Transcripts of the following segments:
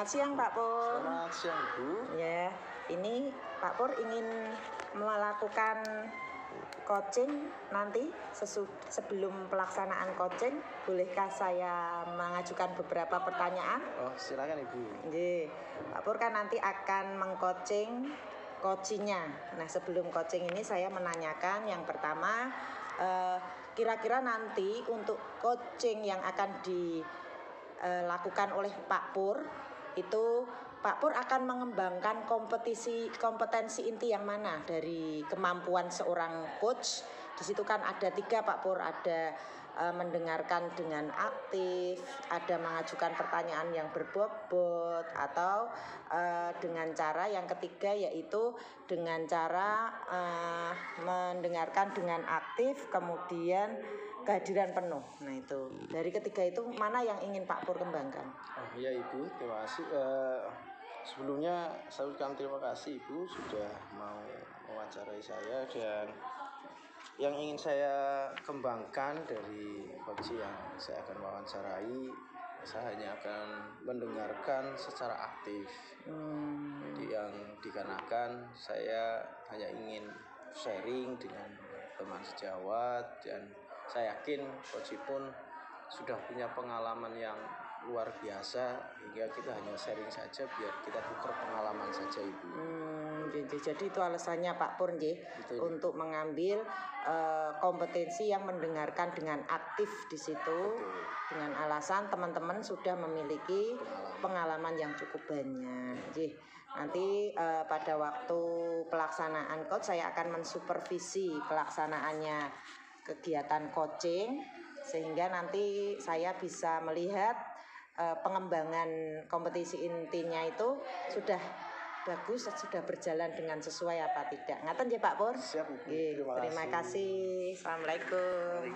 Selamat siang Pak Pur. Selamat siang Bu. Ya, ini Pak Pur ingin melakukan coaching nanti sebelum pelaksanaan coaching, bolehkah saya mengajukan beberapa pertanyaan? Oh, silakan Ibu. Oke, Pak Pur kan nanti akan mengcoaching coachingnya. Nah, sebelum coaching ini saya menanyakan yang pertama, kira-kira nanti untuk coaching yang akan dilakukan oleh Pak Pur itu Pak Pur akan mengembangkan kompetensi inti yang mana dari kemampuan seorang coach. Di situ kan ada 3 Pak Pur, ada mendengarkan dengan aktif, ada mengajukan pertanyaan yang berbobot, atau dengan cara yang ketiga yaitu dengan cara mendengarkan dengan aktif kemudian kehadiran penuh. Nah itu dari ketiga itu mana yang ingin Pak Pur kembangkan? Oh iya Ibu, terima kasih. Sebelumnya saya ucapkan terima kasih Ibu sudah mau mewawancarai saya, dan yang ingin saya kembangkan dari coach yang saya akan wawancarai, saya hanya akan mendengarkan secara aktif. Jadi yang dikarenakan saya hanya ingin sharing dengan teman sejawat, dan saya yakin coach pun sudah punya pengalaman yang luar biasa, hingga kita hanya sharing saja biar kita tukar pengalaman saja Ibu. Jadi itu alasannya Pak Pur untuk mengambil kompetensi yang mendengarkan dengan aktif di situ. Betul. Dengan alasan teman-teman sudah memiliki pengalaman yang cukup banyak. Nanti pada waktu pelaksanaan coach saya akan mensupervisi pelaksanaannya kegiatan coaching, sehingga nanti saya bisa melihat pengembangan kompetisi intinya itu sudah bagus, sudah berjalan dengan sesuai apa tidak. Ngaten ya Pak Pur? Siap Ibu. Terima kasih. Assalamualaikum.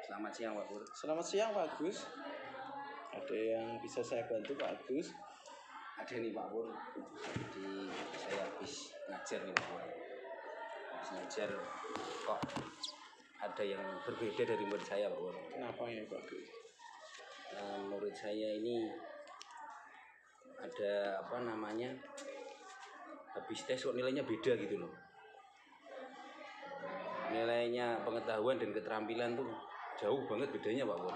Selamat siang Pak Pur. Selamat siang Pak Agus. Ada yang bisa saya bantu Pak Agus? Ada nih Pak Pur. Jadi saya habis ngajar nih Pak Pur. Habis ngajar kok ada yang berbeda dari murid saya Pak Pur. Kenapa ini Pak Agus? Murid saya ini ada habis tes kok nilainya beda gitu loh. Nilainya pengetahuan dan keterampilan tuh jauh banget bedanya Pak Pur.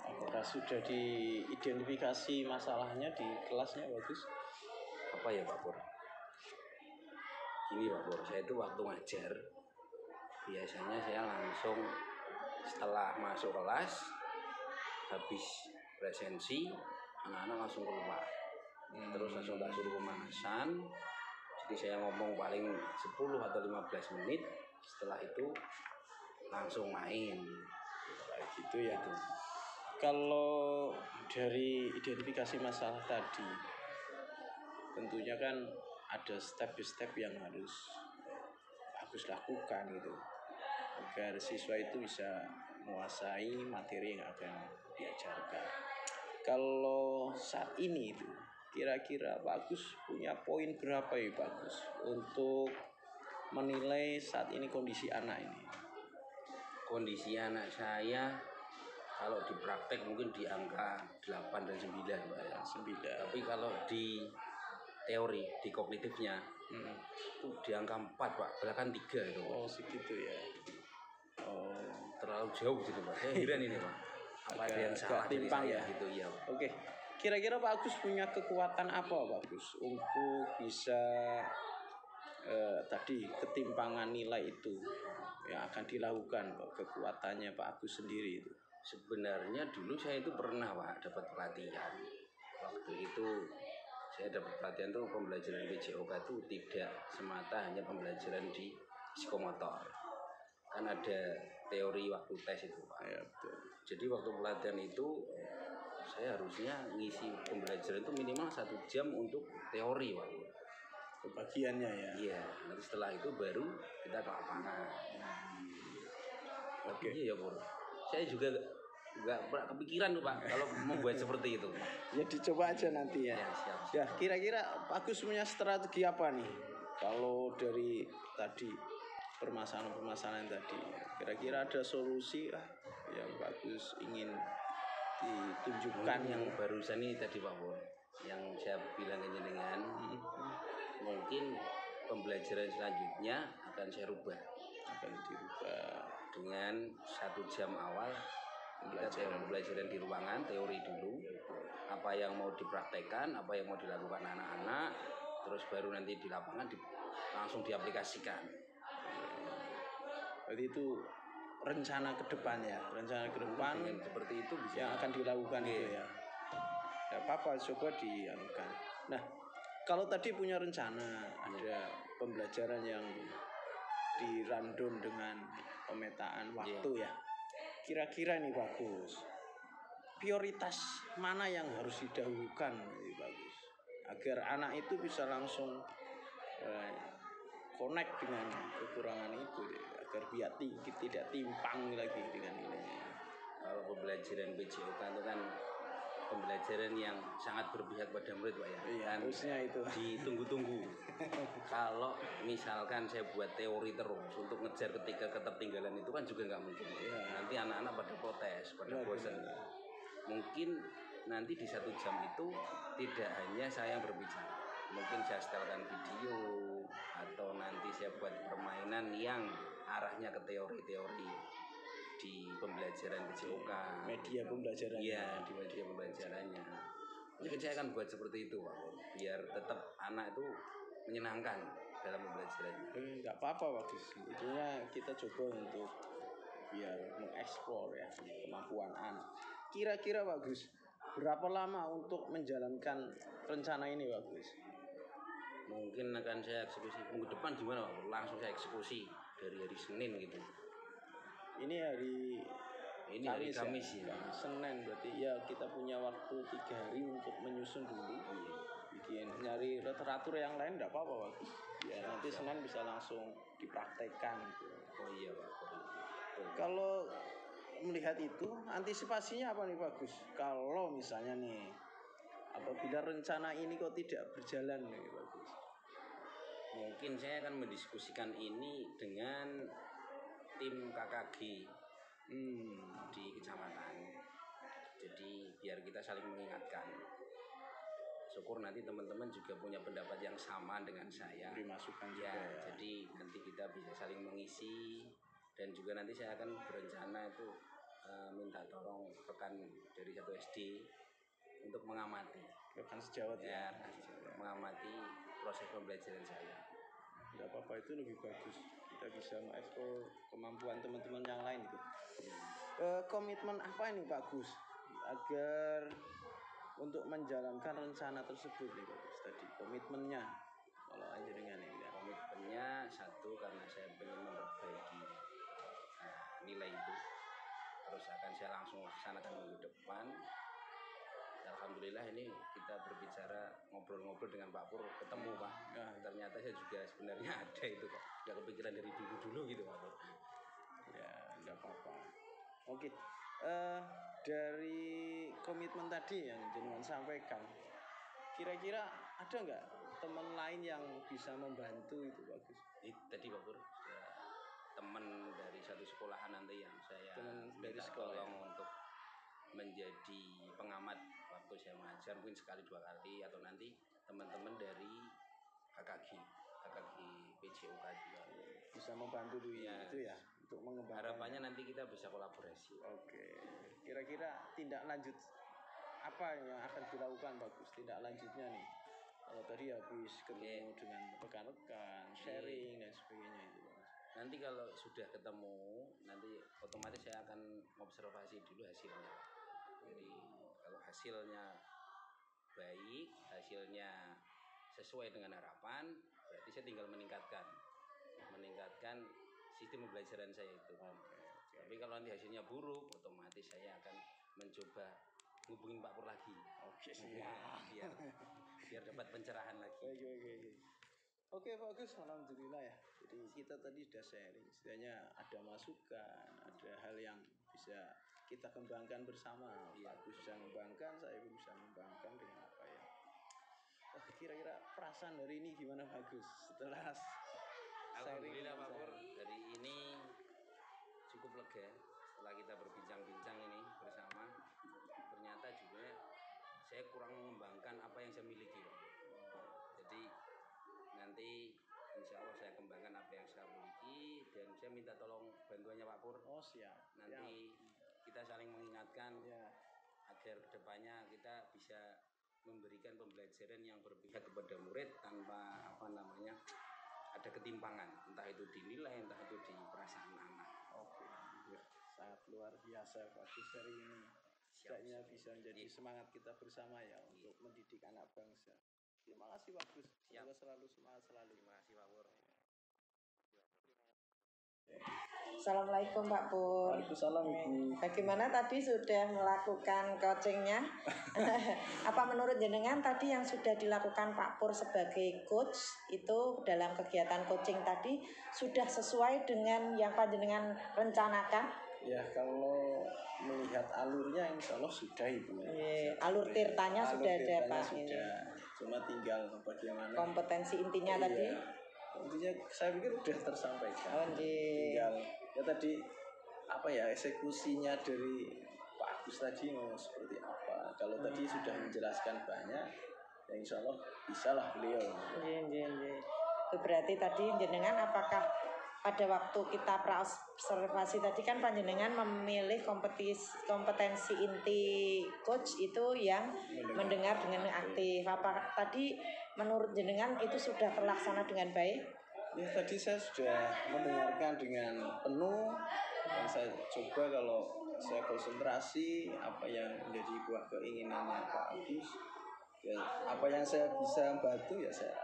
Apakah sudah diidentifikasi masalahnya di kelasnya Pak Agus? Apa ya Pak Pur? Gini Pak Pur, saya itu waktu ngajar biasanya saya langsung setelah masuk kelas, habis presensi, anak-anak langsung keluar. Terus langsung tak suruh pemanasan. Jadi saya ngomong paling 10 atau 15 menit. Setelah itu langsung main. Kayak gitu ya. Kalau dari identifikasi masalah tadi, tentunya kan ada step by step yang harus lakukan gitu, agar siswa itu bisa menguasai materi yang akan diajarkan. Kalau saat ini itu kira-kira Pak Agus punya poin berapa ya Pak Agus untuk menilai saat ini kondisi anak ini? Kondisi anak saya kalau di praktek mungkin di angka 8 dan 9 Pak ya. 9. Tapi kalau di teori, di kognitifnya itu di angka 4 Pak, bahkan 3 itu. Oh segitu ya. Oh terlalu jauh gitu Pak. Saya heran ini Pak. Apa ada yang salah dari saya gitu ya. Oke. Kira-kira Pak Agus punya kekuatan apa Pak Agus untuk bisa tadi ketimpangan nilai itu yang akan dilakukan, kekuatannya Pak Agus sendiri itu? Sebenarnya dulu saya itu pernah Pak dapat pelatihan. Waktu itu saya dapat pelatihan tuh pembelajaran PJOK itu tidak semata hanya pembelajaran di psikomotor. Kan ada teori waktu tes itu Pak. Ya, betul. Jadi waktu pelatihan itu saya harusnya ngisi pembelajaran itu minimal 1 jam untuk teori Pak. Pembagiannya ya. Iya, nanti setelah itu baru kita ke lapangan. Oke. Iya ya Pur. Saya juga nggak pernah kepikiran tuh Pak kalau membuat seperti itu. Ya dicoba aja nanti ya. Ya, siap. Ya kira-kira Pak Agus punya strategi apa nih? Kalau dari tadi permasalahan tadi, kira-kira ada solusi yang Pak Agus ingin ditunjukkan yang barusan ini tadi Pak Pur, yang saya bilang ini dengan mungkin pembelajaran selanjutnya akan saya rubah akan dirubah dengan 1 jam awal kita pembelajaran di ruangan teori dulu, apa yang mau dipraktekkan, apa yang mau dilakukan anak-anak, terus baru nanti di lapangan langsung diaplikasikan. Berarti itu rencana ke depan ya, rencana ke depan dengan seperti itu bisa yang akan dilakukan itu ya. Tidak apa-apa, coba dianukan. Nah, kalau tadi punya rencana ada pembelajaran yang di random dengan pemetaan waktu ya. Kira-kira ini bagus. Prioritas mana yang harus didahulukan ini bagus. Agar anak itu bisa langsung connect dengan kekurangan itu deh. Agar biar tidak timpang lagi dengan ini. Kalau pembelajaran PJOK itu kan pembelajaran yang sangat berpihak pada murid Pak ya. Iya, harusnya itu ditunggu-tunggu. Kalau misalkan saya buat teori terus untuk ngejar ketertinggalan itu kan juga nggak mungkin. Ya. Nanti anak-anak pada protes, pada bosan. Mungkin nanti di 1 jam itu tidak hanya saya yang berbicara. Mungkin saya setelkan video atau nanti saya buat permainan yang arahnya ke teori-teori di pembelajaran PJOK, media pembelajaran. Iya, di media pembelajarannya. Mungkin saya akan buat seperti itu Pak, biar tetap anak itu menyenangkan dalam pembelajarannya. Enggak apa-apa bagus. Intinya kita coba untuk biar mengeksplor ya kemampuan anak. Kira-kira bagus, berapa lama untuk menjalankan rencana ini bagus? Mungkin akan saya eksekusi minggu depan gimana Pak? Langsung saya eksekusi dari hari Senin gitu. Ini hari Kamis ya. Senin berarti ya kita punya waktu 3 hari untuk menyusun dulu. Bikin nyari literatur yang lain enggak apa-apa bagus. Ya nanti Senin bisa langsung dipraktekkan gitu. Oh iya Pak. Kalau melihat itu antisipasinya apa nih bagus? Kalau misalnya nih apabila rencana ini kok tidak berjalan nih bagus. Mungkin saya akan mendiskusikan ini dengan tim KKG di kecamatan. Jadi biar kita saling mengingatkan. Syukur nanti teman-teman juga punya pendapat yang sama dengan saya. Beri masukan ya, juga. Jadi nanti kita bisa saling mengisi dan juga nanti saya akan berencana itu minta tolong rekan dari 1 SD untuk mengamati. Rekan sejawat ya. Mengamati proses pembelajaran saya. Tidak apa-apa, itu lebih bagus. Kita bisa mengeksplor kemampuan teman-teman yang lain itu. Komitmen apa ini bagus agar untuk menjalankan rencana tersebut nih bagus tadi komitmennya kalau aja dengan ini ya. Komitmennya 1 karena saya ingin memperbaiki nilai itu, terus akan saya langsung laksanakan minggu depan. Alhamdulillah ini kita berbicara ngobrol-ngobrol dengan Pak Pur, ketemu Pak. Ternyata saya juga sebenarnya ada itu kok, nggak kepikiran dari dulu gitu Pak Pur. Ya nggak apa-apa. Oke, dari komitmen tadi yang jenengan sampaikan, kira-kira ada nggak teman lain yang bisa membantu itu bagus? Tadi Pak Pur, teman dari satu sekolahan nanti yang saya dari sekolah tolong untuk menjadi pengamat waktu saya mengajar, mungkin sekali 2 kali, atau nanti teman-teman dari KKG PJOK juga bisa membantu ya, itu ya untuk mengembangkan. Harapannya nanti kita bisa kolaborasi. Oke. Kira-kira tindak lanjut apa yang akan dilakukan bagus? Tindak lanjutnya nih. Kalau tadi habis ketemu dengan rekan-rekan, sharing dan sebagainya itu. Nanti kalau sudah ketemu, nanti otomatis saya akan observasi dulu hasilnya. Jadi kalau hasilnya baik, hasilnya sesuai dengan harapan, berarti saya tinggal meningkatkan sistem pembelajaran saya itu. Tapi kalau nanti hasilnya buruk, otomatis saya akan mencoba hubungin Pak Pur lagi. Biar dapat pencerahan lagi. Oke bagus, alhamdulillah ya. Jadi kita tadi sudah sharing, setidaknya ada masukan, ada hal yang bisa kita kembangkan bersama. Bagus bisa mengembangkan, saya pun bisa mengembangkan dengan apa ya. Kira-kira perasaan dari ini gimana bagus setelah Alhamdulillah Pak Pur, dari ini cukup lega setelah kita berbincang-bincang ini bersama. nanti insya Allah saya kembangkan apa yang saya miliki dan saya minta tolong bantuannya Pak Pur. Oh siap. Nanti kita saling mengingatkan Ya. agar kedepannya kita bisa memberikan pembelajaran yang berpihak kepada murid tanpa ada ketimpangan, entah itu dinilai, entah itu di perasaan anak. Oke. Ya. Sangat luar biasa bagus hari ini. Setidaknya bisa menjadi semangat kita bersama ya untuk mendidik anak bangsa. Terima kasih bagus. Semoga selalu semangat selalu. Terima kasih Pak Pur. Assalamualaikum Pak Pur. Waalaikumsalam Ibu. Bagaimana tadi sudah melakukan coachingnya? Apa menurut jenengan tadi yang sudah dilakukan Pak Pur sebagai coach itu dalam kegiatan coaching tadi sudah sesuai dengan yang panjenengan rencanakan? Ya kalau melihat alurnya insya Allah sudah Ibu. Alur tirtanya sudah ada Pak. Sudah. Cuma tinggal bagaimana kompetensi intinya tadi. Intinya saya pikir sudah tersampaikan. Tinggal ya tadi apa ya eksekusinya dari Pak Agus tadi mau seperti apa. Kalau tadi sudah menjelaskan banyak, ya insya Allah bisalah beliau. Itu berarti tadi jenengan apakah pada waktu kita praobservasi tadi kan panjenengan memilih kompetensi inti coach itu yang mendengar dengan aktif. Apa tadi menurut jenengan itu sudah terlaksana dengan baik? Ya tadi saya sudah mendengarkan dengan penuh dan saya coba kalau saya konsentrasi apa yang menjadi buah keinginannya Pak Agus, ya apa yang saya bisa bantu ya saya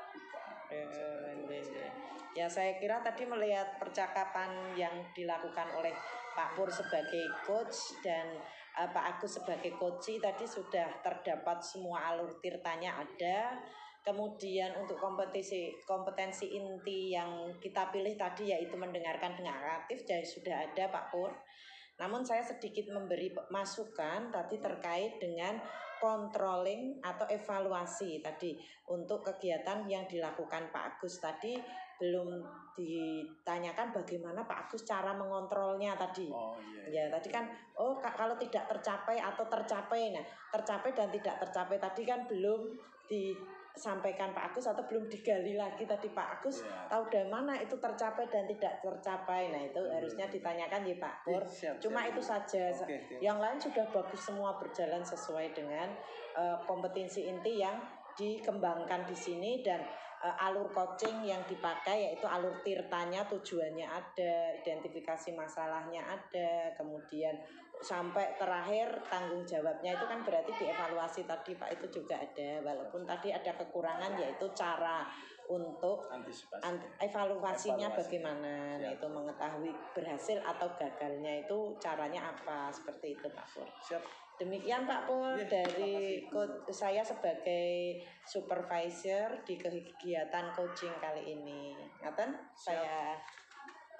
Ya saya kira tadi melihat percakapan yang dilakukan oleh Pak Pur sebagai coach dan Pak Agus sebagai coach tadi sudah terdapat semua alur tirtanya ada. Kemudian untuk kompetensi inti yang kita pilih tadi yaitu mendengarkan dengan aktif jadi sudah ada Pak Pur. Namun saya sedikit memberi masukan tadi terkait dengan controlling atau evaluasi tadi untuk kegiatan yang dilakukan Pak Agus tadi belum ditanyakan bagaimana Pak Agus cara mengontrolnya tadi. Ya tadi kan kalau tidak tercapai atau tercapai, nah tercapai dan tidak tercapai tadi kan belum disampaikan Pak Agus atau belum digali lagi tadi Pak Agus tahu dari mana itu tercapai dan tidak tercapai. Nah itu harusnya ditanyakan ya Pak Pur. Cuma itu saja. Yang lain sudah bagus semua berjalan sesuai dengan kompetensi inti yang dikembangkan di sini dan alur coaching yang dipakai yaitu alur tirtanya tujuannya ada, identifikasi masalahnya ada, kemudian sampai terakhir tanggung jawabnya itu kan berarti dievaluasi tadi Pak itu juga ada walaupun tadi ada kekurangan yaitu cara untuk evaluasinya bagaimana. Nah itu mengetahui berhasil atau gagalnya itu caranya apa seperti itu Pak Pur. Demikian Pak Pur dari saya sebagai supervisor di kegiatan coaching kali ini. Ngaten saya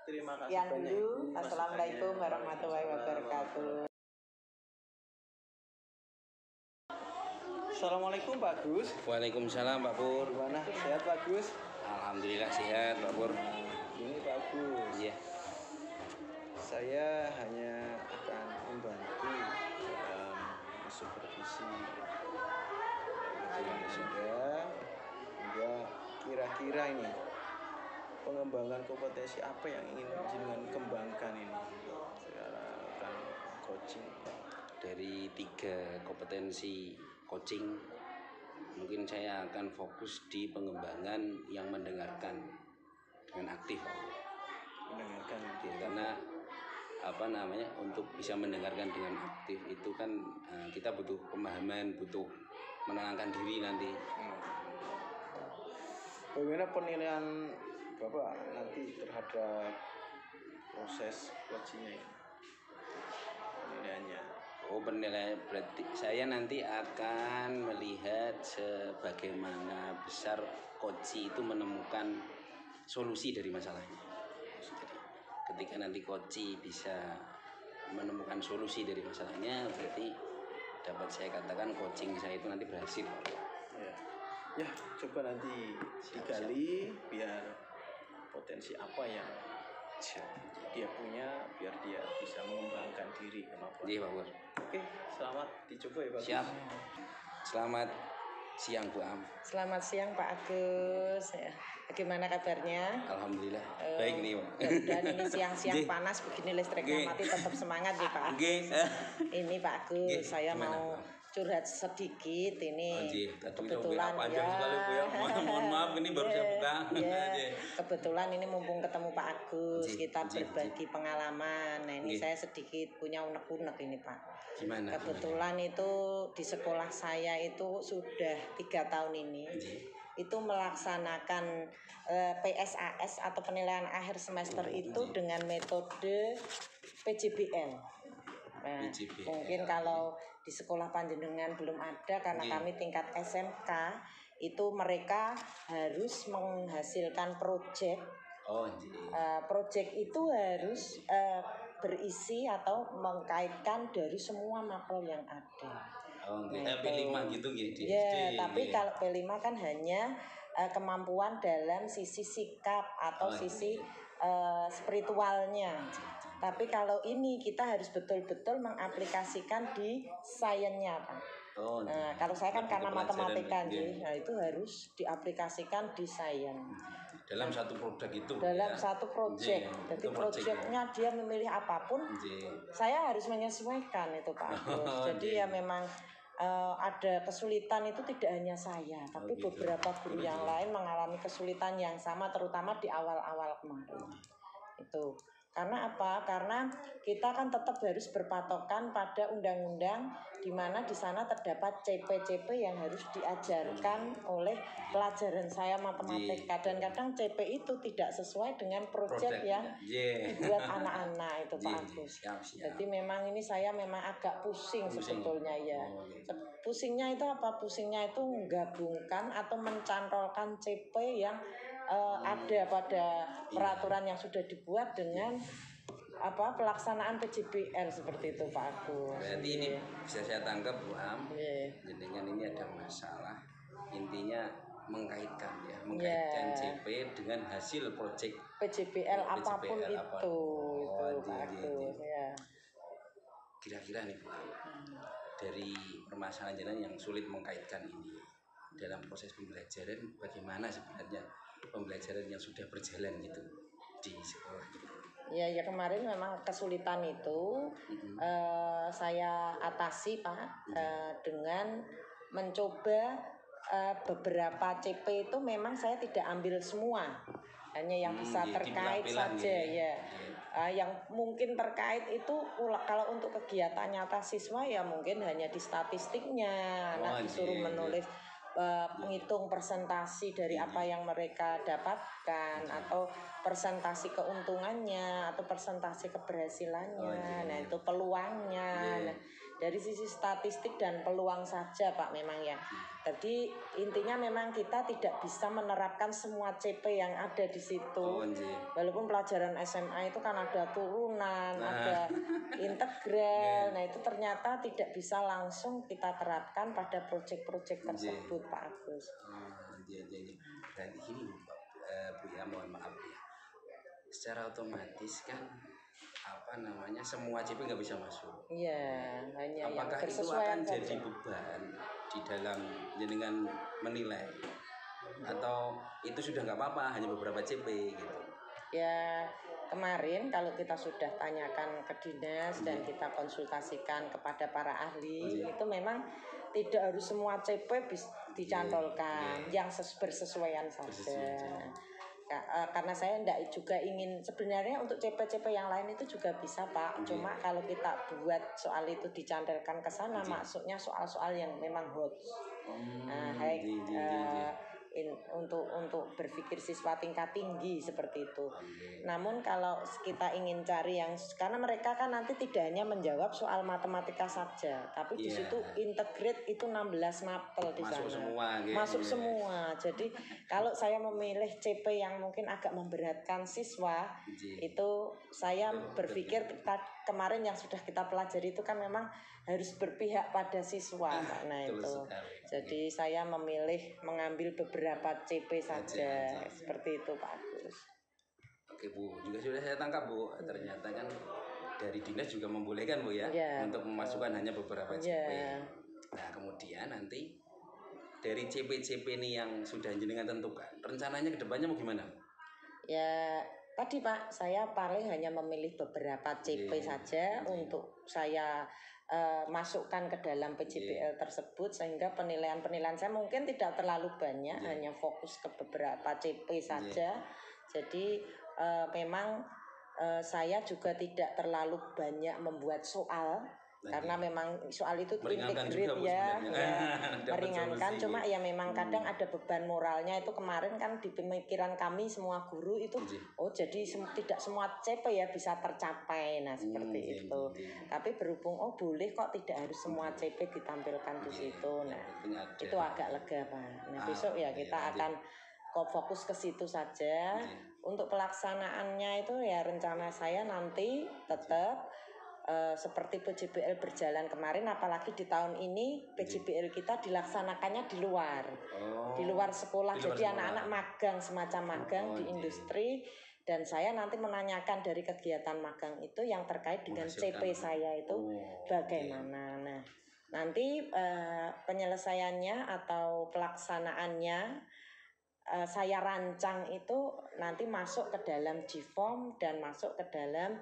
terima kasih yang banyak dulu. Ibu. Assalamualaikum warahmatullahi wabarakatuh. Assalamualaikum Pak Gus. Waalaikumsalam Pak Pur. Gimana sehat Pak Gus? Alhamdulillah sehat Pak Pur. Ini Pak Gus. Iya. Saya hanya akan membantu dalam supervisi kajian sudah hingga kira-kira ini pengembangan kompetensi apa yang ingin jenengan kembangkan ini sekarang coaching. Dari 3 kompetensi coaching mungkin saya akan fokus di pengembangan yang mendengarkan dengan aktif Pak. Mendengarkan karena untuk bisa mendengarkan dengan aktif itu kan kita butuh pemahaman, butuh menenangkan diri nanti. Bagaimana penilaian Bapak nanti terhadap proses coachingnya ini? Penilaiannya? Penilaian berarti saya nanti akan melihat sebagaimana besar coach itu menemukan solusi dari masalahnya. Ketika nanti coach bisa menemukan solusi dari masalahnya, berarti dapat saya katakan coaching saya itu nanti berhasil. Ya, coba nanti digali biar potensi apa yang dia punya, biar dia bisa mengembangkan diri. Kenapa? Iya Pak Pur. Oke, selamat dicoba ya Pak. Siap. Selamat siang Bu Am. Selamat siang Pak Agus. Ya. Bagaimana kabarnya? Alhamdulillah baik nih Pak. Dan ini siang-siang Nggih. panas begini listriknya Nggih. mati tetap semangat ya Pak Agus. Nggih. Ini Pak Agus, Nggih, saya gimana, mau Pak? curhat sedikit ini. Oh, nggih. Tadi Kebetulan WA panjang sekali, Bu, ya. Mohon maaf, ini baru saya buka. Iya. Nggih. Kebetulan ini mumpung ketemu Pak Agus, Nggih, kita nggih, berbagi pengalaman. Nah ini Nggih. saya sedikit punya unek-unek ini Pak. Gimana? Kebetulan itu di sekolah saya itu sudah 3 tahun ini Nggih. itu melaksanakan PSAS atau penilaian akhir semester itu dengan metode PJBL. Nah, PJBL. mungkin kalau di sekolah panjenengan belum ada karena Nggih. kami tingkat SMK itu mereka harus menghasilkan proyek. Oh, nggih. Proyek itu harus berisi atau mengkaitkan dari semua mapel yang ada. Oh, nggih. Nah, P5 gitu nggih di Ya, SD. tapi nggih. kalau P5 kan hanya kemampuan dalam sisi sikap atau Oh, sisi spiritualnya. Tapi kalau ini kita harus betul-betul mengaplikasikan di sainsnya, Pak. Oh, nggih. Nah, kalau saya kan Lebih karena ke pelajaran, matematika, nggih. nah itu harus diaplikasikan di sains. Dalam satu produk itu. Dalam ya. satu proyek. Nggih, Jadi itu proyeknya dia memilih apapun, Nggih. saya harus menyesuaikan itu Pak Agus. Oh, Jadi iya. ya memang ada kesulitan itu tidak hanya saya, tapi gitu. beberapa guru Terus yang ya. lain mengalami kesulitan yang sama, terutama di awal-awal kemarin. Itu karena apa? Karena kita kan tetap harus berpatokan pada undang-undang di mana di sana terdapat CP-CP yang harus diajarkan oleh pelajaran saya matematika, dan kadang CP itu tidak sesuai dengan proyek yang Nggih. dibuat anak-anak itu Pak Nggih, Agus. siap, siap. Jadi memang ini saya memang agak pusing sebetulnya ya. Oh, nggih. Pusingnya itu apa? Pusingnya itu menggabungkan atau mencantolkan CP yang ada pada peraturan yang sudah dibuat dengan pelaksanaan PJBL seperti itu Pak Agus. Berarti ini bisa saya tangkap Bu Am. Iya. Jenengan ini ada masalah. Intinya mengkaitkan ya, mengkaitkan CP dengan hasil proyek PJBL apapun PJBL itu Oh, Pak nggih, Agus nggih. ya. Kira-kira nih Bu Am, dari permasalahan jenengan yang sulit mengkaitkan ini dalam proses pembelajaran, bagaimana sebenarnya pembelajaran yang sudah berjalan gitu di sekolah? Ya kemarin memang kesulitan itu saya atasi Pak dengan mencoba beberapa CP itu memang saya tidak ambil semua, hanya yang bisa Iya, terkait dipilah-pilah saja nih. ya. Yang mungkin terkait itu kalau untuk kegiatan nyata siswa ya mungkin hanya di statistiknya, anak disuruh iya. menulis menghitung persentasi dari apa yang mereka dapatkan atau persentasi keuntungannya atau persentasi keberhasilannya. Nah, itu peluangnya. Nah, dari sisi statistik dan peluang saja Pak memang ya. Jadi intinya memang kita tidak bisa menerapkan semua CP yang ada di situ. Walaupun pelajaran SMA itu kan ada turunan, ada integral. Nah, itu ternyata tidak bisa langsung kita terapkan pada proyek-proyek tersebut Pak Agus. Jadi berarti gini Bu ya, mohon maaf ya. Secara otomatis kan semua CP nggak bisa masuk. Iya, hanya apakah yang itu bersesuaian akan saja. jadi beban di dalam jenengan menilai, atau itu sudah nggak apa-apa hanya beberapa CP gitu? Ya kemarin kalau kita sudah tanyakan ke dinas dan kita konsultasikan kepada para ahli, itu memang tidak harus semua CP dicantolkan, yang bersesuaian saja. Karena saya tidak juga ingin, sebenarnya untuk CP-CP yang lain itu juga bisa Pak, cuma kalau kita buat soal itu dicantelkan ke sana, maksudnya soal-soal yang memang hot. Untuk berpikir siswa tingkat tinggi seperti itu. Namun kalau kita ingin cari yang, karena mereka kan nanti tidak hanya menjawab soal matematika saja, tapi di situ integrate itu 16 mapel di sana. Masuk semua. Jadi kalau saya memilih CP yang mungkin agak memberatkan siswa, itu saya berpikir kemarin yang sudah kita pelajari itu kan memang harus berpihak pada siswa. Nah itu. Jadi saya memilih mengambil beberapa CP saja. Seperti itu Pak Agus. Oke Bu, juga sudah saya tangkap Bu. Ternyata kan dari dinas juga membolehkan Bu ya, untuk memasukkan hanya beberapa CP. Nah kemudian nanti dari CP-CP ini yang sudah jenengan tentukan, rencananya ke depannya mau gimana? Ya tadi Pak, saya paling hanya memilih beberapa CP saja untuk saya masukkan ke dalam PJBL tersebut, sehingga penilaian-penilaian saya mungkin tidak terlalu banyak, hanya fokus ke beberapa CP saja. Jadi memang saya juga tidak terlalu banyak membuat soal. Karena memang soal itu integrate ya, meringankan. Cuma ya memang kadang ada beban moralnya itu. Kemarin kan di pemikiran kami semua guru itu, oh jadi tidak semua CP ya bisa tercapai. Nah seperti itu. Tapi berhubung oh boleh kok, tidak harus semua CP ditampilkan di situ. Nah itu agak lega Pak. Nah besok ya kita akan fokus ke situ saja. Untuk pelaksanaannya itu ya rencana saya nanti tetap seperti PJBL berjalan kemarin, apalagi di tahun ini PJBL kita dilaksanakannya di luar sekolah. Jadi anak-anak magang, semacam magang di industri, dan saya nanti menanyakan dari kegiatan magang itu yang terkait dengan CP saya itu bagaimana. Nah nanti penyelesaiannya atau pelaksanaannya saya rancang itu nanti masuk ke dalam Gform dan masuk ke dalam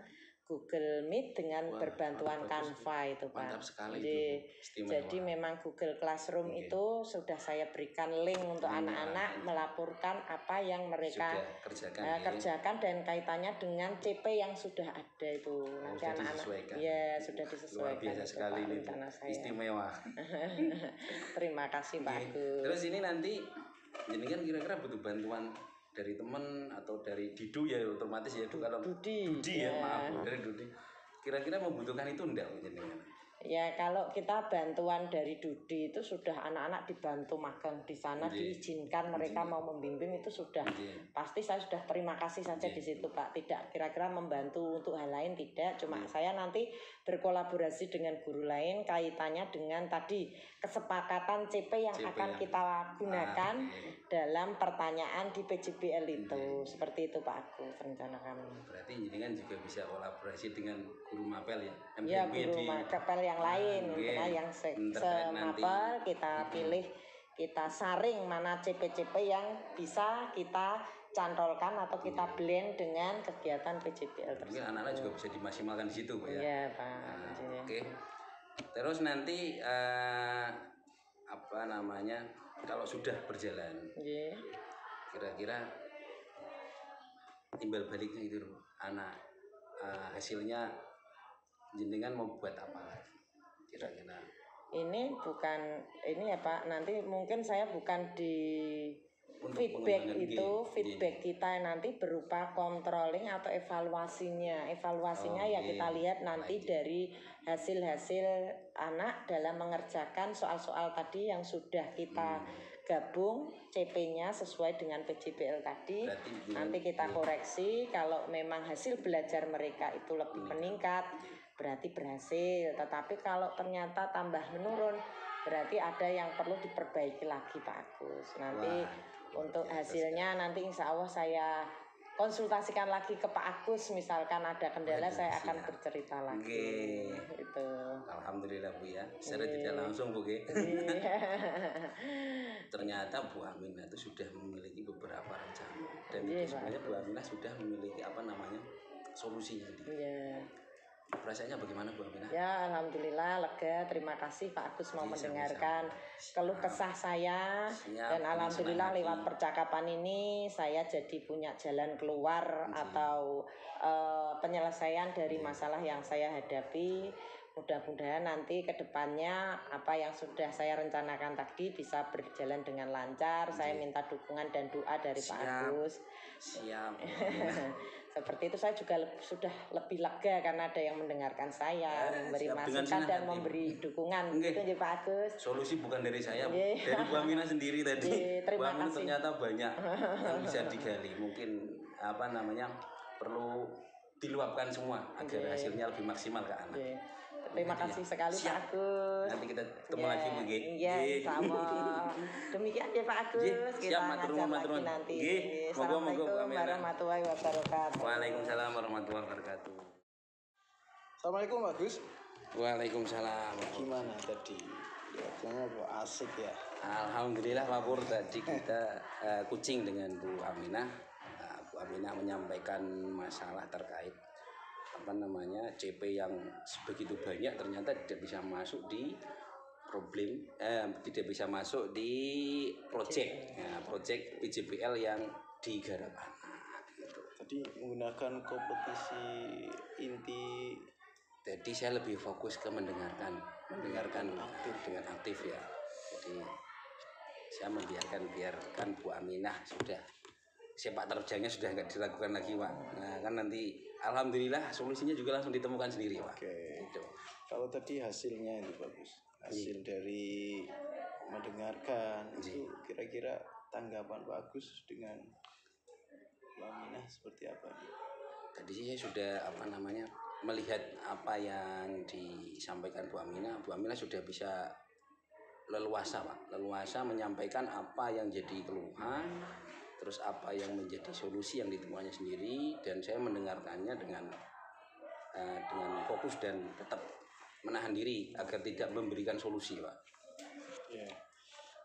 Google Meet dengan berbantuan Canva itu Pak. Mantap sekali. Jadi memang Google Classroom itu sudah saya berikan link untuk anak-anak melaporkan apa yang mereka kerjakan dan kaitannya dengan CP yang sudah ada itu. Nanti anak-anak ya sudah disesuaikan. Luar biasa sekali ini, istimewa. Terima kasih Pak Agus. Terus ini nanti jadi kan kira-kira butuh bantuan dari teman atau dari Didu ya, otomatis ya itu kalau Dudi ya, maaf dari Dudi. Kira-kira membutuhkan itu enggak jenengan? Ya kalau kita bantuan dari Dudi itu sudah anak-anak dibantu magang di sana, diizinkan mereka mau membimbing itu sudah pasti saya sudah terima kasih saja di situ Pak. Tidak kira-kira membantu untuk hal lain tidak, cuma saya nanti berkolaborasi dengan guru lain kaitannya dengan tadi kesepakatan CP yang akan kita gunakan dalam pertanyaan di PJBL itu. Seperti itu Pak Agus rencana kami. Berarti jenengan juga bisa kolaborasi dengan guru mapel ya? Ya guru mapel yang lain, yang semapel kita pilih, kita saring mana CP-CP yang bisa kita cantolkan atau kita blend dengan kegiatan PJBL tersebut. Mungkin anak-anak juga bisa dimaksimalkan di situ Pak ya? Iya Pak. Oke. Terus nanti apa namanya kalau sudah berjalan, kira-kira timbal baliknya itu anak hasilnya jenengan mau buat apa lagi kira-kira? Ini bukan ini ya Pak, nanti mungkin saya bukan di feedback itu, feedback kita nanti berupa controlling atau evaluasinya ya kita lihat nanti dari hasil-hasil anak dalam mengerjakan soal-soal tadi yang sudah kita gabung CP-nya sesuai dengan PJBL tadi. Nanti kita koreksi kalau memang hasil belajar mereka itu lebih meningkat berarti berhasil, tetapi kalau ternyata tambah menurun berarti ada yang perlu diperbaiki lagi Pak Agus. Nanti untuk hasilnya nanti insya Allah saya konsultasikan lagi ke Pak Agus, misalkan ada kendala saya akan bercerita lagi. Itu. Alhamdulillah Bu ya, secara tidak langsung Bu ya. Ternyata Bu Aminah itu sudah memiliki beberapa rencana dan itu sebenarnya Bu Aminah sudah memiliki apa namanya solusinya. Perasaannya bagaimana Bu Aminah? Ya alhamdulillah lega, terima kasih Pak Agus mau mendengarkan keluh kesah saya. Dan alhamdulillah lewat percakapan ini saya jadi punya jalan keluar atau penyelesaian dari masalah yang saya hadapi. Mudah-mudahan nanti ke depannya apa yang sudah saya rencanakan tadi bisa berjalan dengan lancar. Saya minta dukungan dan doa dari Pak Agus. Siap. Seperti itu saya juga sudah lebih lega karena ada yang mendengarkan saya, memberi masukan dan memberi dukungan. Itu ya Pak Agus. Solusi bukan dari saya, dari Bu Aminah sendiri tadi. Bu Aminah ternyata banyak yang bisa digali. Mungkin apa namanya perlu diluapkan semua agar hasilnya lebih maksimal ke anak. Terima kasih sekali Pak Agus. Nanti kita ketemu lagi Bu. Iya, sama. Demikian ya Pak Agus. Kita ngajak lagi nanti. Assalamualaikum warahmatullahi wabarakatuh. Waalaikumsalam warahmatullahi wabarakatuh. Assalamualaikum Pak Gus. Waalaikumsalam. Gimana tadi Kelihatannya kok asik ya. Alhamdulillah Pak Pur, tadi kita kucing dengan Bu Aminah. Bu Aminah menyampaikan masalah terkait CP yang sebegitu banyak ternyata tidak bisa masuk di tidak bisa masuk di project PJBL yang digarap anak gitu. Tadi menggunakan kompetisi inti. Jadi saya lebih fokus ke mendengarkan dengan aktif ya. Jadi saya biarkan Bu Aminah sudah sepak terjangnya sudah nggak dilakukan lagi Pak. Nah kan nanti alhamdulillah solusinya juga langsung ditemukan sendiri Pak. Oke. Gitu. Kalau tadi hasilnya itu bagus, hasil dari mendengarkan itu kira-kira tanggapan Pak Agus dengan Bu Aminah seperti apa? Tadi saya sudah melihat apa yang disampaikan Bu Aminah. Bu Aminah sudah bisa leluasa Pak, leluasa menyampaikan apa yang jadi keluhan, terus apa yang menjadi solusi yang ditemukannya sendiri, dan saya mendengarkannya dengan fokus dan tetap menahan diri agar tidak memberikan solusi Pak. Ya.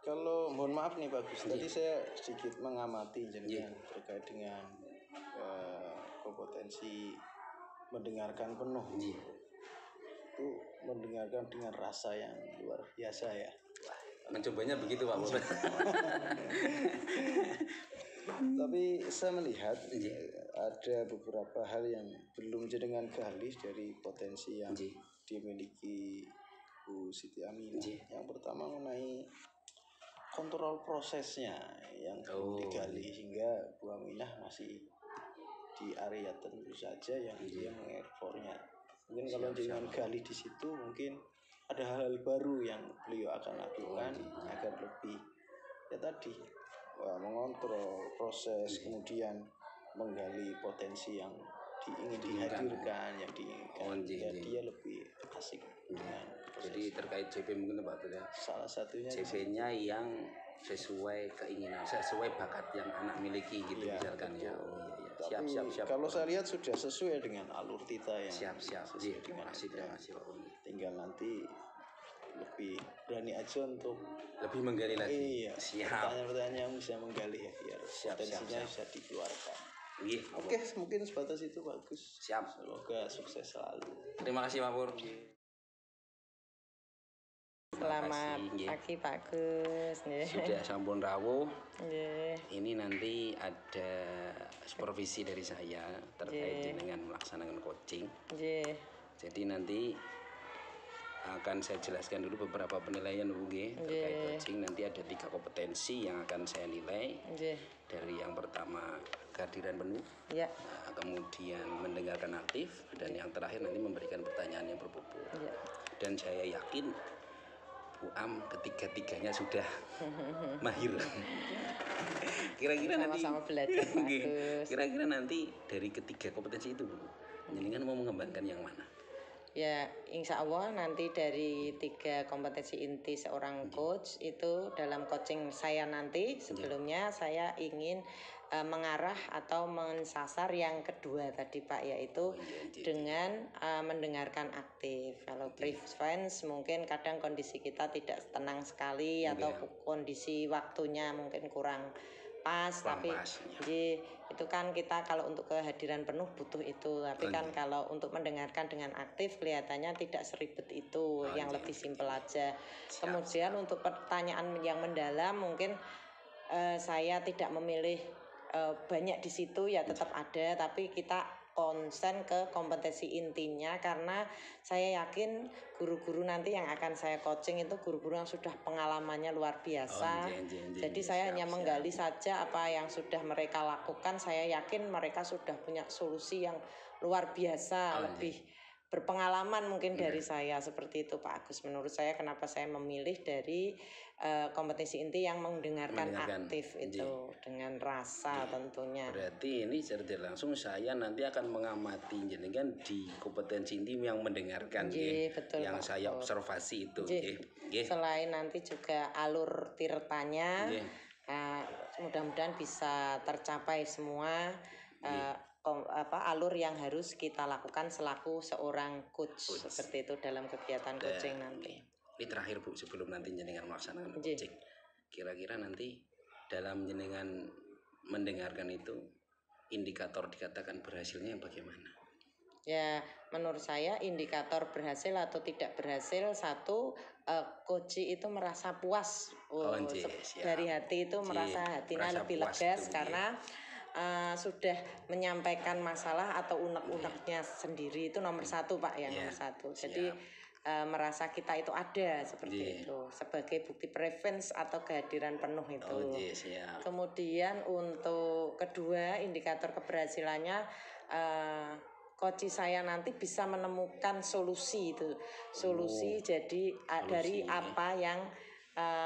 Kalau mohon maaf nih Pak Gus, tadi saya sedikit mengamati terkait dengan kompetensi mendengarkan penuh. Itu mendengarkan dengan rasa yang luar biasa ya. Mencobanya begitu Pak. Tapi saya melihat ada beberapa hal yang belum jenengan gali dari potensi yang dimiliki Bu Siti Aminah. Yang pertama mengenai kontrol prosesnya yang belum digali sehingga Bu Aminah masih di area tertentu saja yang dia mengeksplornya. Mungkin kalau dengan gali di situ mungkin ada hal-hal baru yang beliau akan lakukan agar lebih mengontrol proses, kemudian menggali potensi yang ingin dihadirkan, yang diinginkan. Dia lebih asik dengan proses. Jadi terkait CP mungkin Pak ya. Salah satunya CP-nya yang sesuai keinginan, sesuai bakat yang anak miliki gitu misalkan ya. Siap. Kalau saya lihat sudah sesuai dengan alur Tita yang siap. Terima kasih Pak. Tinggal nanti lebih berani aja untuk lebih menggali lagi. Iya. Pertanyaan-pertanyaan yang bisa menggali ya biar potensinya bisa dikeluarkan. Oke, mungkin sebatas itu bagus. Siap. Semoga sukses selalu. Terima kasih Pak Pur. Selamat pagi Pak Gus. Sudah sampun rawuh. Ini nanti ada supervisi dari saya terkait dengan melaksanakan coaching. Jadi nanti akan saya jelaskan dulu beberapa penilaian terkait coaching. Nanti ada 3 kompetensi yang akan saya nilai. Dari yang pertama kehadiran penuh, kemudian mendengarkan aktif, dan yang terakhir nanti memberikan pertanyaan yang berbobot. Dan saya yakin Bu Am ketiga-tiganya sudah mahir. Kira-kira nanti sama belajar bagus. Kira-kira nanti dari ketiga kompetensi itu Bu, jenengan mau mengembangkan yang mana? Ya, insya Allah nanti dari 3 kompetensi inti seorang coach itu dalam coaching saya nanti sebelumnya saya ingin mengarah atau mensasar yang kedua tadi Pak, yaitu dengan mendengarkan aktif. Kalau prevents mungkin kadang kondisi kita tidak tenang sekali atau kondisi waktunya mungkin kurang pas, tapi itu kan kita kalau untuk kehadiran penuh butuh itu, tapi kan kalau untuk mendengarkan dengan aktif kelihatannya tidak seribet itu, yang lebih simpel aja. Kemudian untuk pertanyaan yang mendalam mungkin saya tidak memilih banyak di situ, ya tetap ada, tapi kita konsen ke kompetensi intinya karena saya yakin guru-guru nanti yang akan saya coaching itu guru-guru yang sudah pengalamannya luar biasa. Jadi saya hanya menggali saja apa yang sudah mereka lakukan. Saya yakin mereka sudah punya solusi yang luar biasa, lebih berpengalaman mungkin dari saya, seperti itu Pak Agus. Menurut saya kenapa saya memilih dari kompetensi inti yang mendengarkan aktif itu dengan rasa tentunya. Berarti ini secara langsung saya nanti akan mengamati jenengan di kompetensi inti yang mendengarkan betul, yang Pak, saya observasi itu. Selain nanti juga alur tirtanya, mudah-mudahan bisa tercapai semua. Alur yang harus kita lakukan selaku seorang coach seperti itu dalam kegiatan coaching nanti. Ini terakhir Bu, sebelum nanti jenengan melaksanakan Nggih. coaching. Kira-kira nanti dalam jenengan mendengarkan itu indikator dikatakan berhasilnya bagaimana? Ya, menurut saya indikator berhasil atau tidak berhasil satu, coach itu merasa puas. Oh, nggih, siap. Dari hati itu Nggih, merasa hatinya merasa lebih puas lega itu, nggih. karena sudah menyampaikan masalah atau unek-uneknya sendiri itu nomor satu Pak ya, Iya, nomor satu. siap. Jadi merasa kita itu ada seperti Nggih. itu sebagai bukti preference atau kehadiran penuh itu. Oh, nggih, siap. Kemudian untuk kedua indikator keberhasilannya coach saya nanti bisa menemukan solusi itu. Solusi jadi dari apa yang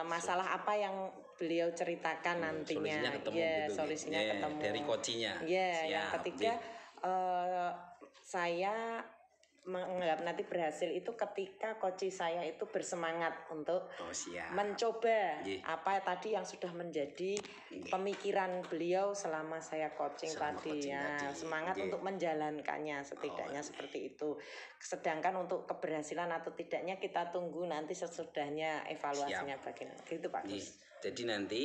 masalah apa yang beliau ceritakan nantinya. Solusinya ketemu Ya, gitu. solusinya Nggih, ketemu. dari coachnya. Ya, yang Siap, ketiga nggih. saya menganggap nanti berhasil itu ketika coach saya itu bersemangat untuk Oh, siap. mencoba Nggih. apa tadi yang sudah menjadi pemikiran beliau selama saya coaching Selama tadi coaching ya, tadi. semangat Nggih. untuk menjalankannya setidaknya seperti itu. Sedangkan untuk keberhasilan atau tidaknya kita tunggu nanti sesudahnya evaluasinya bagaimana. Gitu Pak Nggih. Gus. Jadi nanti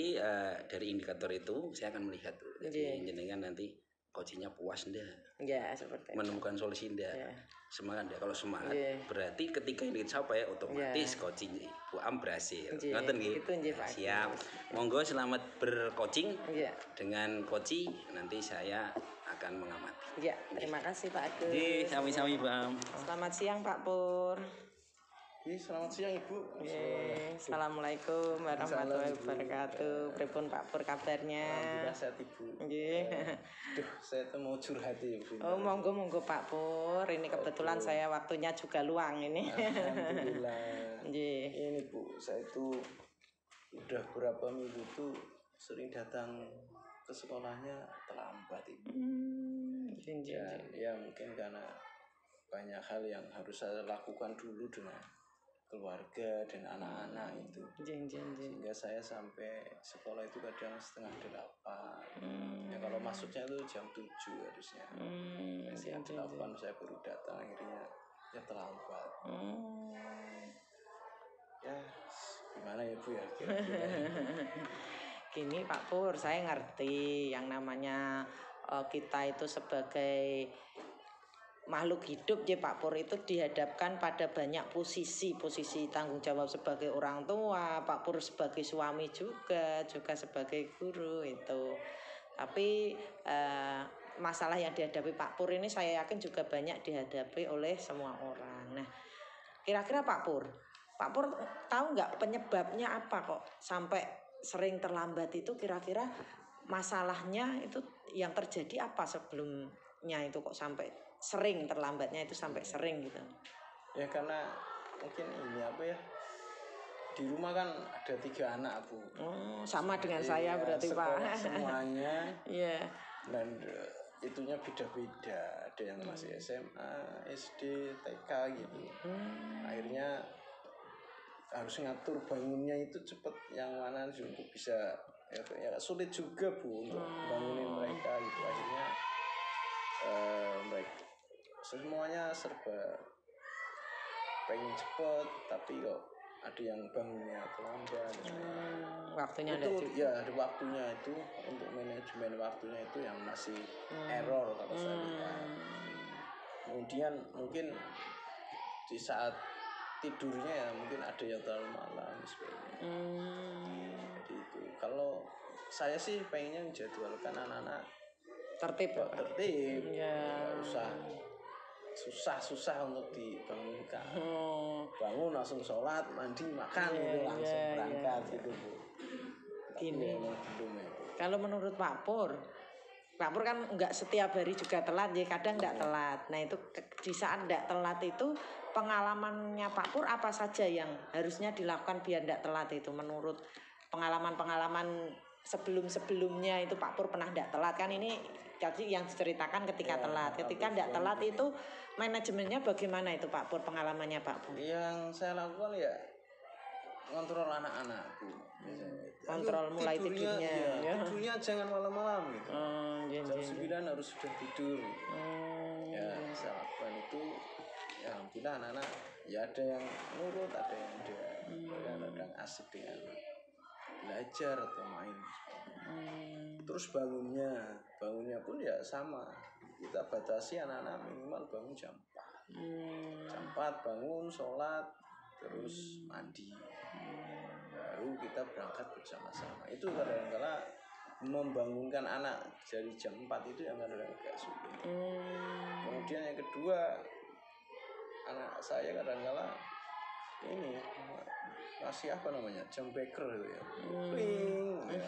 dari indikator itu saya akan melihat tuh. Jadi jenengan nanti coachingnya puas ndak? Ya, seperti itu. Menemukan solusi ndak? Ya. Semangat ndak? Kalau semangat Nggih. berarti ketika ini dicapai otomatis coaching Bu Am berhasil. Nggih, Ngoten nggih. gitu nggih, Pak. Siap. Monggo selamat bercoaching. Iya. Dengan coaching nanti saya akan mengamati. Ya, terima kasih Pak Agus. Nggih, sami-sami Bu Am. Selamat siang Pak Pur. Selamat siang Ibu. Assalamualaikum warahmatullahi wabarakatuh. Pripun Pak Pur kabarnya? Alhamdulillah sehat Ibu. Nggih. Duh, saya tuh mau curhat Ibu. Oh, monggo Pak Pur. Ini kebetulan saya waktunya juga luang ini. Alhamdulillah. Nggih. Ini Bu, saya itu udah berapa minggu tuh sering datang ke sekolahnya terlambat Ibu. Ya mungkin karena banyak hal yang harus saya lakukan dulu dengan keluarga dan anak-anak itu. Sehingga saya sampai sekolah itu kadang 7:30. Ya kalau masuknya itu jam 7 harusnya. Jam 8 saya baru datang, akhirnya ya terlambat. Ya gimana ya Bu ya kira-kira. Gini Pak Pur, saya ngerti yang namanya kita itu sebagai makhluk hidup ya Pak Pur itu dihadapkan pada banyak posisi tanggung jawab sebagai orang tua, Pak Pur sebagai suami juga sebagai guru itu. Tapi masalah yang dihadapi Pak Pur ini saya yakin juga banyak dihadapi oleh semua orang. Nah, kira-kira Pak Pur tahu nggak penyebabnya apa kok sampai sering terlambat itu, kira-kira masalahnya itu yang terjadi apa sebelumnya itu kok sampai sering terlambatnya itu sampai sering gitu. Ya karena mungkin ini apa ya, di rumah kan ada 3 anak Bu. Oh, sama dengan saya berarti Pak. Semuanya. Iya. Dan itunya beda-beda, ada yang masih SMA, SD, TK gitu. Akhirnya harus ngatur bangunnya itu cepet yang mana untuk bisa ya sulit juga Bu untuk bangunin mereka gitu. Akhirnya mereka semuanya serba pengen cepet, tapi kok ada yang bangunnya terlambat. Waktunya itu ya ada waktunya itu, untuk manajemen waktunya itu yang masih error kalau saya lihat. Kemudian mungkin di saat tidurnya ya mungkin ada yang terlalu malam sebenarnya. Jadi itu kalau saya sih pengennya menjadwalkan anak-anak tertib. Nggak usah susah untuk dibangunkan. Bangun langsung sholat, mandi, makan gitu langsung berangkat gitu Bu. Gini, kalau menurut Pak Pur kan nggak setiap hari juga telat ya, kadang nggak telat. Nah itu di saat nggak telat itu pengalamannya Pak Pur apa saja yang harusnya dilakukan biar nggak telat itu, menurut pengalaman sebelumnya itu Pak Pur pernah nggak telat kan, ini jadi yang diceritakan ketika telat. Ketika nggak telat itu manajemennya bagaimana itu Pak Pur, pengalamannya Pak Pur? Yang saya lakukan ya ngontrol anak-anak Bu. Kontrol mulai tidurnya. Tidurnya jangan malam-malam gitu. Jam 9 harus sudah tidur. Ya saya lakukan itu ya alhamdulillah anak-anak ya ada yang nurut, ada yang kadang asik dengan belajar atau main. Terus bangunnya pun ya sama, kita batasi anak-anak minimal bangun jam 4. Jam 4 bangun, sholat, terus mandi, baru kita berangkat bersama-sama. Itu kadang-kadang membangunkan anak dari jam 4 itu yang kadang-kadang agak sulit. Kemudian yang kedua, anak saya kadang-kadang ini masih apa namanya, jam beker itu ya, pling, ya,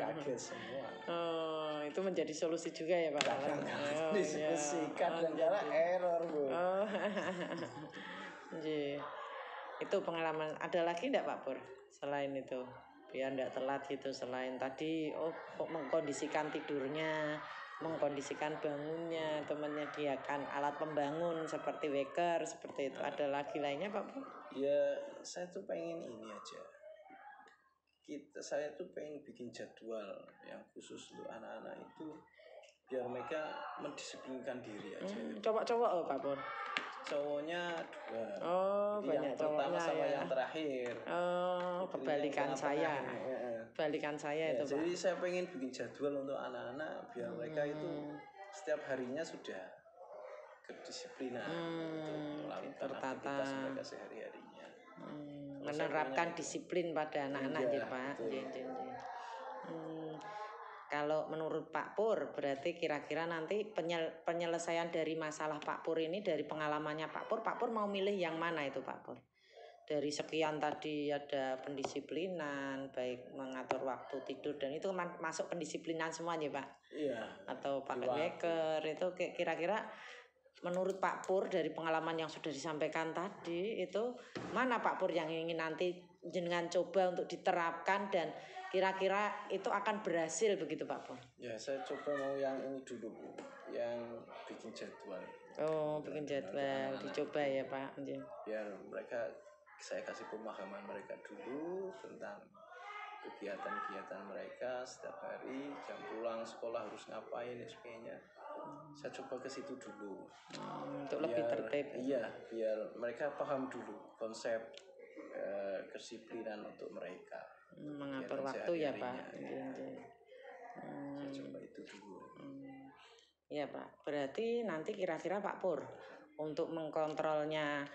kaget semua. Oh, itu menjadi solusi juga ya Pak? Kadang-kadang diskusi, kadang-kadang error Bu. Oh, itu pengalaman. Ada lagi enggak Pak Pur selain itu, biar enggak telat gitu, selain tadi mengkondisikan tidurnya, mengkondisikan bangunnya, atau menyediakan alat pembangun seperti waker seperti itu. Ada lagi lainnya Pak Pur? Ya saya tuh pengen ini aja, saya tuh pengen bikin jadwal yang khusus untuk anak-anak itu biar mereka mendisiplinkan diri aja. Cowok-cowok Pak Pur? Cowoknya 2. Oh, jadi banyak yang pertama cowoknya sama ya. yang terakhir. Oh, kebalikan saya. Kebalikan saya ya, itu Pak. Jadi saya pengen bikin jadwal untuk anak-anak biar mereka itu setiap harinya sudah kedisiplinan untuk melakukan aktivitas mereka sehari-harinya. Menerapkan disiplin pada anak-anak ya Pak. Kalau menurut Pak Pur, berarti kira-kira nanti penyelesaian dari masalah Pak Pur ini dari pengalamannya Pak Pur mau milih yang mana itu Pak Pur? Dari sekian tadi ada pendisiplinan, baik mengatur waktu tidur, dan itu masuk pendisiplinan semuanya Pak? Iya. Atau pakai waker, itu kira-kira menurut Pak Pur dari pengalaman yang sudah disampaikan tadi, itu mana Pak Pur yang ingin nanti jenengan coba untuk diterapkan dan kira-kira itu akan berhasil begitu Pak Pur? Ya saya coba mau yang ini dulu, yang bikin jadwal. Oh, bikin jadwal, dicoba ya Pak. Biar mereka, saya kasih pemahaman mereka dulu tentang kegiatan-kegiatan mereka setiap hari, jam pulang sekolah harus ngapain dan sebagainya. Saya coba ke situ dulu. Untuk lebih tertib. Iya, biar mereka paham dulu konsep kedisiplinan untuk mereka. Mengatur waktu ya Pak. Saya coba itu dulu. Ya Pak, berarti nanti kira-kira Pak Pur untuk mengkontrolnya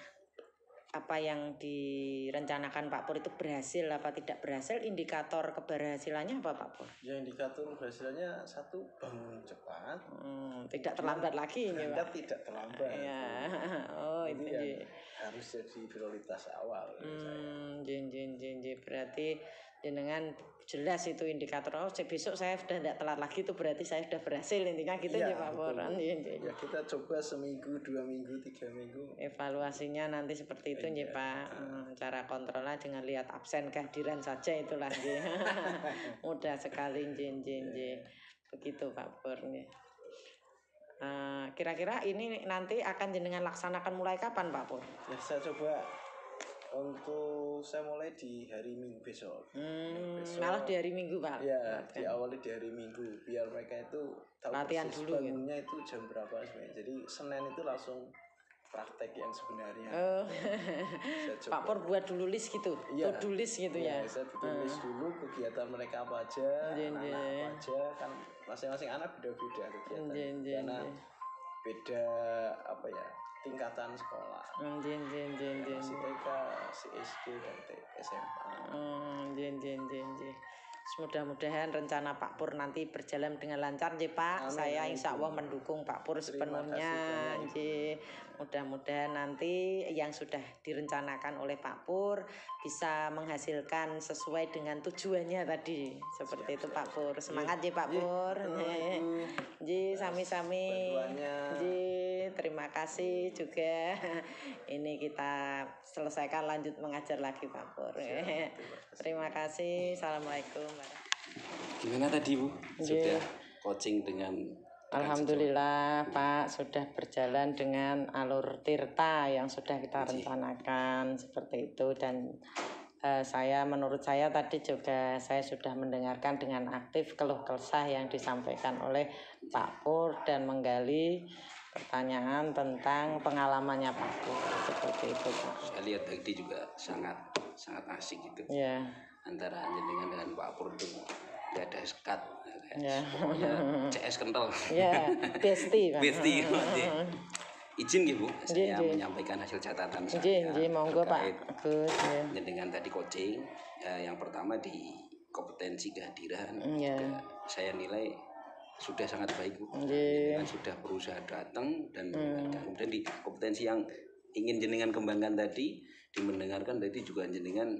apa yang direncanakan Pak Pur itu berhasil apa tidak berhasil, indikator keberhasilannya apa Pak Pur? Ya indikator keberhasilannya satu, bangun cepat, tidak terlambat lagi ini Pak. Tidak terlambat. Ya. Oh itu harus jadi prioritas awal. Berarti jenengan jelas itu indikator. Oh besok saya sudah tidak telat lagi, itu berarti saya sudah berhasil, intinya gitu ya Pak Pur. Ya kita coba seminggu, 2 minggu, 3 minggu. Evaluasinya nanti seperti itu ya Pak. Cara kontrolnya dengan lihat absen kehadiran saja itulah. Mudah sekali begitu Pak Pur. Kira-kira ini nanti akan jenengan laksanakan mulai kapan Pak Pur? Ya saya coba saya mulai di hari Minggu besok. Malah di hari Minggu Pak? Ya, diawali di hari Minggu biar mereka itu tahu latihan persis dulu bangunnya itu jam berapa sebenarnya. Jadi Senin itu langsung praktek yang sebenarnya. Pak Pur buat dulu list gitu, to-do list gitu ya? Saya tulis dulu kegiatan mereka apa aja, anak apa aja, kan masing-masing anak beda-beda kegiatan. Karena beda apa ya, tingkatan sekolah. Si TK, si SD dan SMA. Mudah-mudahan rencana Pak Pur nanti berjalan dengan lancar ya Pak. Amin, saya insya Allah mendukung Pak Pur sepenuhnya. Mudah-mudahan nanti yang sudah direncanakan oleh Pak Pur bisa menghasilkan sesuai dengan tujuannya tadi. Seperti itu Pak Pur. Semangat ya Pak Pur. Sami-sami. Terima kasih juga. Ini kita selesaikan, lanjut mengajar lagi Pak Pur. Terima kasih. Assalamualaikum. Gimana tadi Bu? Sudah coaching dengan Alhamdulillah Pak, sudah berjalan dengan alur tirta yang sudah kita rencanakan seperti itu. Dan menurut saya tadi juga saya sudah mendengarkan dengan aktif keluh kesah yang disampaikan oleh Pak Pur dan menggali pertanyaan tentang pengalamannya Pak Pur seperti itu Pak. Saya lihat tadi juga sangat asik gitu. Ya. Antara jenengan dengan Pak Pur itu tidak ada sekat. Ya. Pokoknya CS kental. Ya, bestie Pak. Bestie. Izin nggih Bu, saya Nggih. menyampaikan hasil catatan saya. Nggih, monggo Pak terkait Agus. Ya. dengan tadi coaching. Yang pertama di kompetensi kehadiran. Ya. Saya nilai sudah sangat baik Bu. Nggih. Jenengan sudah berusaha datang dan mendengarkan. Kemudian di kompetensi yang ingin jenengan kembangkan tadi, di mendengarkan tadi juga jenengan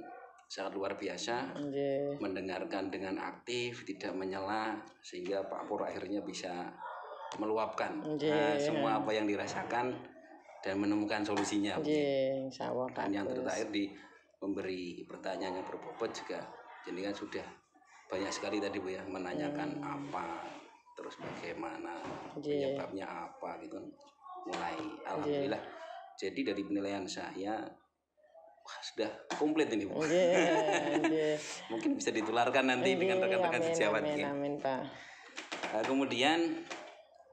sangat luar biasa. Nggih. Mendengarkan dengan aktif, tidak menyela, sehingga Pak Pur akhirnya bisa meluapkan semua apa yang dirasakan dan menemukan solusinya. Nggih, insyaallah Pak. Dan yang terakhir di memberi pertanyaan yang berbobot juga jenengan sudah banyak sekali tadi Bu ya, menanyakan apa, terus bagaimana, penyebabnya apa gitu. Mulai alhamdulillah. Jadi dari penilaian saya sudah komplit ini Bu. Mungkin bisa ditularkan nanti dengan rekan-rekan sejawat. Amin Pak. Kemudian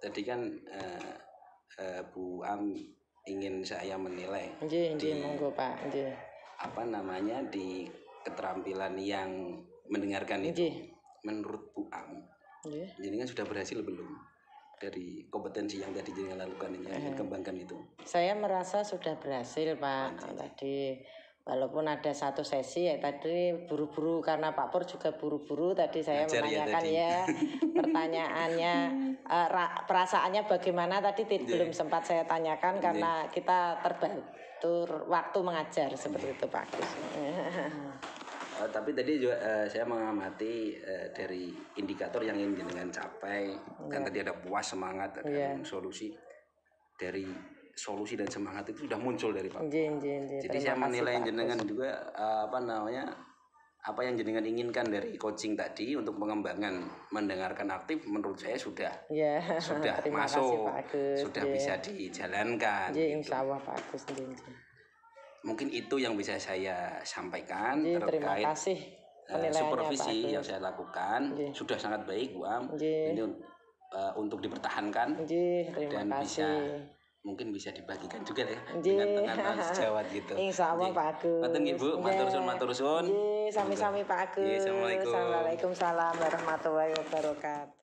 tadi kan Bu Am ingin saya menilai di monggo Pak. Apa namanya di keterampilan yang mendengarkan itu. Menurut Bu Am, jenengan sudah berhasil belum dari kompetensi yang tadi jenengan lakukan ini, yang dikembangkan itu? Saya merasa sudah berhasil Pak. Tadi walaupun ada satu sesi ya tadi buru-buru karena Pak Pur juga buru-buru tadi saya menanyakan ya pertanyaannya perasaannya bagaimana tadi belum sempat saya tanyakan karena kita terbatur waktu mengajar seperti itu Pak Agus. Tapi tadi juga saya mengamati dari indikator yang ingin jenengan capai kan tadi ada puas, semangat, ada solusi. Dari solusi dan semangat itu sudah muncul dari Pak. Jadi saya menilai jenengan juga apa yang jenengan inginkan dari coaching tadi untuk pengembangan mendengarkan aktif menurut saya sudah masuk, sudah bisa dijalankan. Insyaallah Pak Agus. Mungkin itu yang bisa saya sampaikan terkait supervisi yang saya lakukan. Sudah sangat baik Bu Am. Ini untuk dipertahankan dan bisa mungkin bisa dibagikan juga ya dengan teman-teman sejawat gitu. Insyaallah Pak Agus. Matur nggih Bu, matur suwun. Sami-sami Pak Agus. Assalamualaikum. Waalaikumsalam warahmatullahi wabarakatuh.